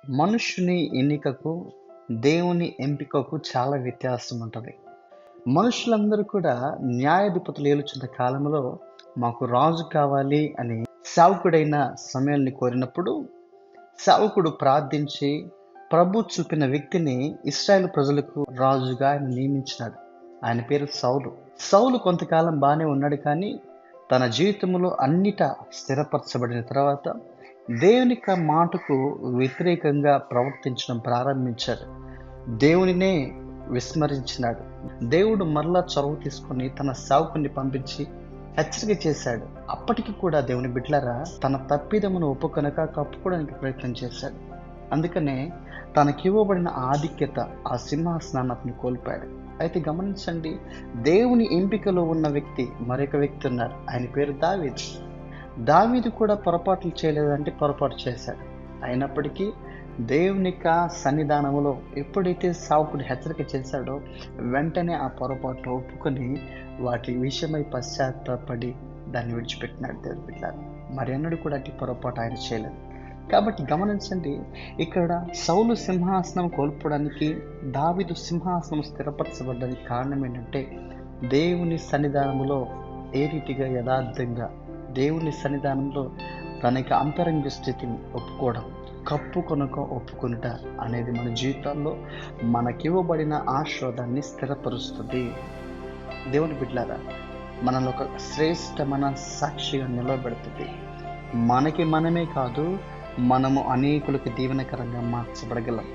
మనుష్యుని ఎన్నికకు, దేవుని ఎంపికకు చాలా వ్యత్యాసం ఉంటది. మనుషులందరూ కూడా న్యాయాధిపతులు ఏలుచున్న కాలంలో మాకు రాజు కావాలి అని సేవకుడైన సమూయేలుని కోరినప్పుడు, సేవకుడు ప్రార్థించి ప్రభు చూపిన వ్యక్తిని ఇశ్రాయేలు ప్రజలకు రాజుగా ఆయన నియమించినాడు. ఆయన పేరు సౌలు. సౌలు కొంతకాలం బాగానే ఉన్నాడు, కానీ తన జీవితంలో అన్నిటా స్థిరపరచబడిన తర్వాత దేవుని యొక్క మాటకు వ్యతిరేకంగా ప్రవర్తించడం ప్రారంభించాడు. దేవునినే విస్మరించినాడు. దేవుడు మరలా చొరవ తీసుకొని తన సేవకుని పంపించి హెచ్చరిక చేశాడు. అప్పటికి కూడా దేవుని బిడ్డలారా తన తప్పిదమును ఒప్పుకొనక కప్పుకోవడానికి ప్రయత్నం చేశాడు. అందుకనే తనకివ్వబడిన ఆధిక్యత, ఆ సింహాసనాన్ని అతను కోల్పోయాడు. అయితే గమనించండి, దేవుని ఎంపికలో ఉన్న వ్యక్తి మరొక వ్యక్తి ఉన్నారు. ఆయన పేరు దావీదు. దావీదు కూడా పొరపాట్లు చేయలేదంటే పొరపాటు చేశాడు. అయినప్పటికీ దేవుని యొక్క సన్నిధానంలో ఎప్పుడైతే సేవకుడు హెచ్చరిక చేశాడో వెంటనే ఆ పొరపాటు ఒప్పుకొని వాటి విషయమై పశ్చాత్తాపడి దాన్ని విడిచిపెట్టినాడు దేవుని బిడ్డలారా. మరి అన్నడు కూడా అట్టి పొరపాటు ఆయన చేయలేదు. కాబట్టి గమనించండి, ఇక్కడ సౌలు సింహాసనం కోల్పోవడానికి, దావీదు సింహాసనం స్థిరపరచబడ్డానికి కారణం ఏంటంటే దేవుని సన్నిధానంలో ఏ రీతిగా యథార్థంగా దేవుని సన్నిధానంలో తన యొక్క అంతరంగ స్థితిని ఒప్పుకోవడం, కప్పుకొనక ఒప్పుకొనుట అనేది మన జీవితాల్లో మనకివ్వబడిన ఆశీర్వాదాన్ని స్థిరపరుస్తుంది. దేవుని బిడ్డలారా, మనలో ఒక శ్రేష్టమైన సాక్షిగా నిలబెడుతుంది. మనకి మనమే కాదు, మనము అనేకులకు దీవెనకరంగా మార్చబడగలం.